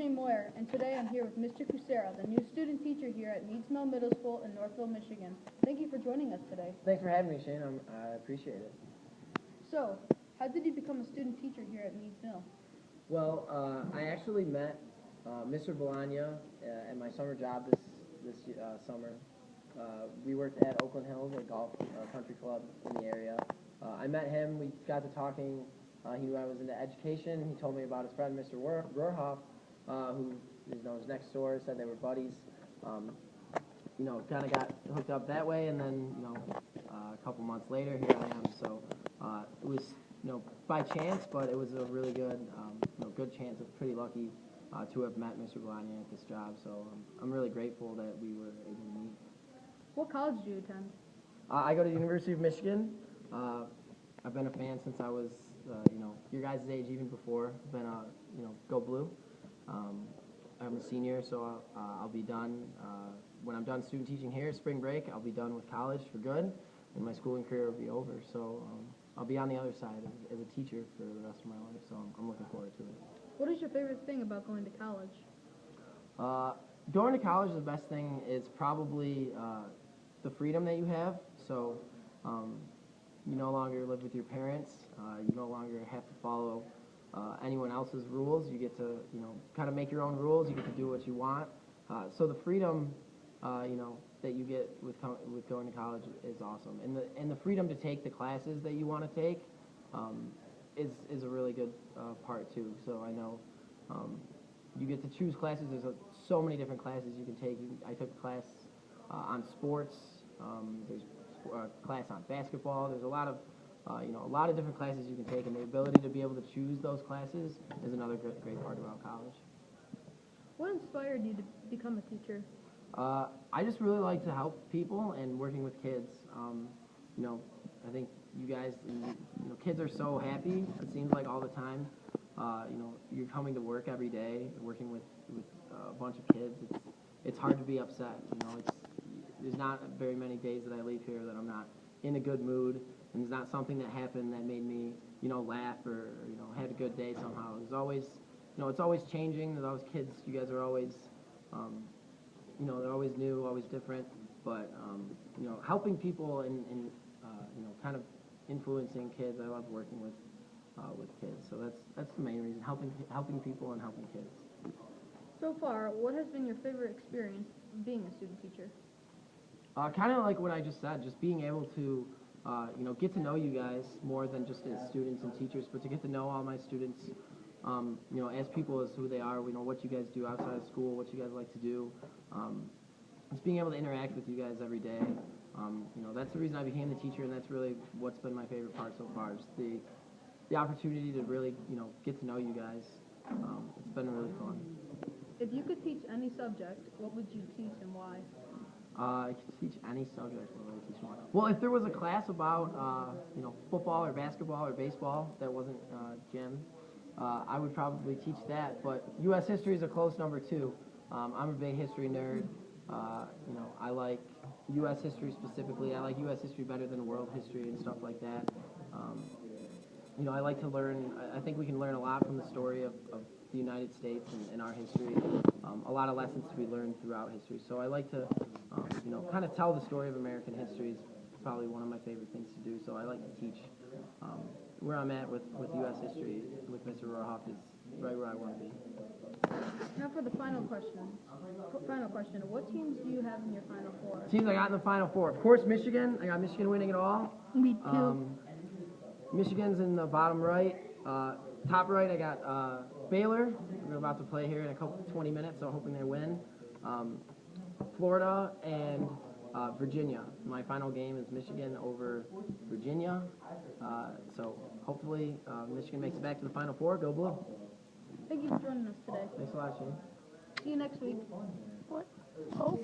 Shane Moyer, and today I'm here with Mr. Kucera, the new student teacher here at Meads Mill Middle School in Northville, Michigan. Thank you for joining us today. Thanks for having me, Shane. I appreciate it. So, how did you become a student teacher here at Meads Mill? Well, I actually met Mr. Bologna at my summer job this summer. We worked at Oakland Hills, a golf country club in the area. I met him. We got to talking. He knew I was into education. He told me about his friend, Mr. Rohrhoff, who was next door. Said they were buddies. Kind of got hooked up that way, and then a couple months later, here I am. So it was by chance, but it was a really good good chance. I'm pretty lucky to have met Mr. Bologna at this job. So I'm really grateful that we were able to meet. What college do you attend? I go to the University of Michigan. I've been a fan since I was, your guys' age, even before. I've been Go Blue. I'm a senior, so I'll be done. When I'm done student teaching here, spring break, I'll be done with college for good, and my schooling career will be over. So I'll be on the other side as a teacher for the rest of my life, so I'm looking forward to it. What is your favorite thing about going to college? Going to college, the best thing is probably the freedom that you have. So you no longer live with your parents. You no longer have to follow anyone else's rules. You get to kind of make your own rules. You get to do what you want. So the freedom that you get with going to college is awesome, and the freedom to take the classes that you want to take is a really good part too. So I know you get to choose classes. There's so many different classes you can take. I took a class on sports. There's a class on basketball. There's a lot of different classes you can take, and the ability to be able to choose those classes is another great part about college. What inspired you to become a teacher? I just really like to help people and working with kids. I think you guys, kids are so happy. It seems like all the time. You're coming to work every day, working with a bunch of kids. It's hard to be upset. There's not very many days that I leave here that I'm not in a good mood, and there's not something that happened that made me laugh or had a good day somehow. There's always it's always changing. There's always kids. You guys are always they're always new, always different. But helping people and kind of influencing kids. I love working with kids. So that's the main reason. Helping people and helping kids. So far, what has been your favorite experience being a student teacher? Kind of like what I just said, just being able to, get to know you guys more than just as students and teachers, but to get to know all my students, as people, as who they are, what you guys do outside of school, what you guys like to do. Just being able to interact with you guys every day. That's the reason I became the teacher, and that's really what's been my favorite part so far, just the opportunity to really, get to know you guys. It's been really fun. If you could teach any subject, what would you teach and why? I could teach any subject. Well, if there was a class about, football or basketball or baseball that wasn't gym, I would probably teach that. But U.S. history is a close number 2. I'm a big history nerd. I like U.S. history specifically. I like U.S. history better than world history and stuff like that. I like to learn. I think we can learn a lot from the story of the United States and our history. A lot of lessons to be learned throughout history. So I like to, kind of tell the story of American history is probably one of my favorite things to do. So I like to teach. Where I'm at with U.S. history with Mr. Rohrhoff is right where I want to be. Now for the final question. What teams do you have in your Final Four? Teams I got in the Final Four. Of course, Michigan. I got Michigan winning it all. Me too. Michigan's in the bottom right. Top right, I got Baylor. We're about to play here in 20 minutes, so hoping they win. Florida and Virginia. My final game is Michigan over Virginia. So hopefully Michigan makes it back to the Final Four. Go Blue. Thank you for joining us today. Thanks a lot, Shane. See you next week. What? Oh.